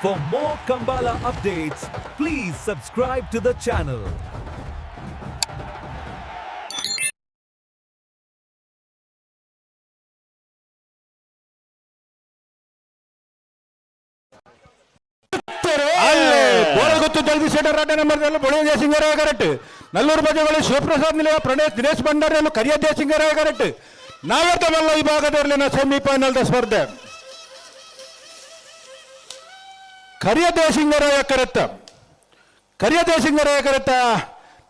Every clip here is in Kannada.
For more Kambala updates, please subscribe to the channel. Nallur ಬಜೆಗಳು Shivaprasad ನಿಲಯ ಪ್ರಣೇಶ್ ದಿನೇಶ್ ಭಂಡಾರಿಯಲ್ಲೂ ಕರಿಯ ದೇಶಿಂಗರಾಯ ಕರೆಕ್ಟ್ ನಾಗತಮಲ್ಲ ವಿಭಾಗದಲ್ಲಿನ ಸೆಮಿಫೈನಲ್ ಸ್ಪರ್ಧೆ ಕರಿಯ ದೇಶಿಂಗರಾಯ ಕರೆತ್ತ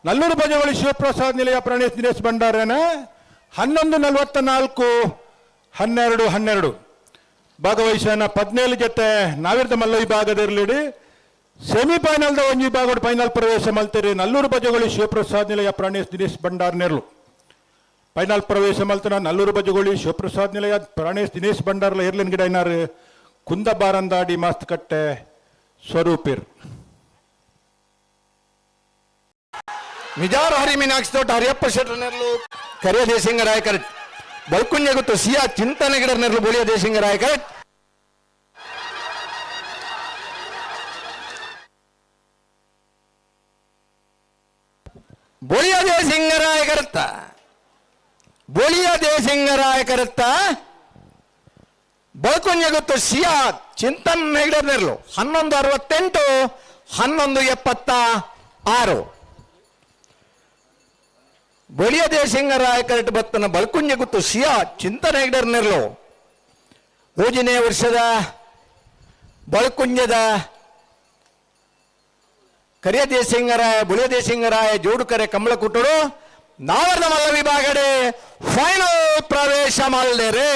ನಲ್ಲೂರು ಬಜೆಗಳು ಶಿವಪ್ರಸಾದ್ ನಿಲಯ ಪ್ರಣೇಶ್ ದಿನೇಶ್ ಭಂಡಾರನ 11:44 12 ಭಾಗವಹಿಸನ 17 ಜೊತೆ ನಾವಿರ್ದ ಮಲ್ಲ ವಿಭಾಗದಲ್ಲಿ ಸೆಮಿಫೈನಲ್ ಒಂದು ವಿಭಾಗ ಫೈನಲ್ ಪ್ರವೇಶ ಮಲ್ತಾರೆ ನಲ್ಲೂರು ಬಜೆಗಳು ಶಿವಪ್ರಸಾದ್ ನಿಲಯ ಪ್ರಣೇಶ್ ದಿನೇಶ್ ಭಂಡಾರ್ ನೆರಳು ಫೈನಲ್ ಪ್ರವೇಶ ಮಲ್ತನ ನಲ್ಲೂರು ಬಜೆಗಳು ಶಿವಪ್ರಸಾದ್ ನಿಲಯ ಪ್ರಣೇಶ್ ದಿನೇಶ್ ಭಂಡಾರ್ಲ ಏರ್ಲಿನ್ ಗಿಡ ಏನಾರು ಕುಂದ ಬಾರಂದಾಡಿ ಮಾಸ್ತ್ ಕಟ್ಟೆ ಸ್ವರೂಪಿರ್ ಮಿಜಾರು ಹರಿ ಮೀನಾಕ್ಷಿ ತೋಟ ಹರಿಯಪ್ಪ ಶೆಟ್ಟರ್ ನೆರಳು ಕರಿಯ ದೇಶಿಂಗರಾಯ ಕರೆಕ್ಟ್ ಬಲ್ಕುಂಜ ಗೊತ್ತು ಸಿಯಾ ಚಿಂತನೆ ಗಿಡ ನೆರಳು ಬೋಳಿಯ ದೇಶಿಂಗರಾಯ ಕರೆಕ್ಟ್ ಬೋಳಿಯ ದೇಶಿಂಗರಾಯ ಕರೆತ್ತ ಬಲ್ಕುಂಜ ಗೊತ್ತು ಸಿಯಾ ಚಿಂತನೆ ಗಿಡ ನೆರಳು 11:68 11:76 ಬಳಿಯ ದೇಶಿಂಗರಾಯ ಕರೆಕ್ಟ್ ಬತ್ತನ ಬಲ್ಕುಂಜ ಗೊತ್ತು ಸಿಯಾ ಚಿಂತನೆ ಗಿಡ ನೆರಳು ಓಜಿನೇ ವರ್ಷದ ಬಲ್ಕುಂಜದ ಕರಿಯ ದೇಶಿಂಗರಾಯ ಬುಳಿಯ ದೇಶಿಂಗರಾಯ ಜೋಡು ಕರೆ ಕಂಬಳ ಕುಟ್ಟರು ನಾವರ್ದ ಮಲ್ಲ ವಿಭಾಗಡೆ ಫೈನಲ್ ಪ್ರವೇಶ ಮಲ್ಲೆರೆ.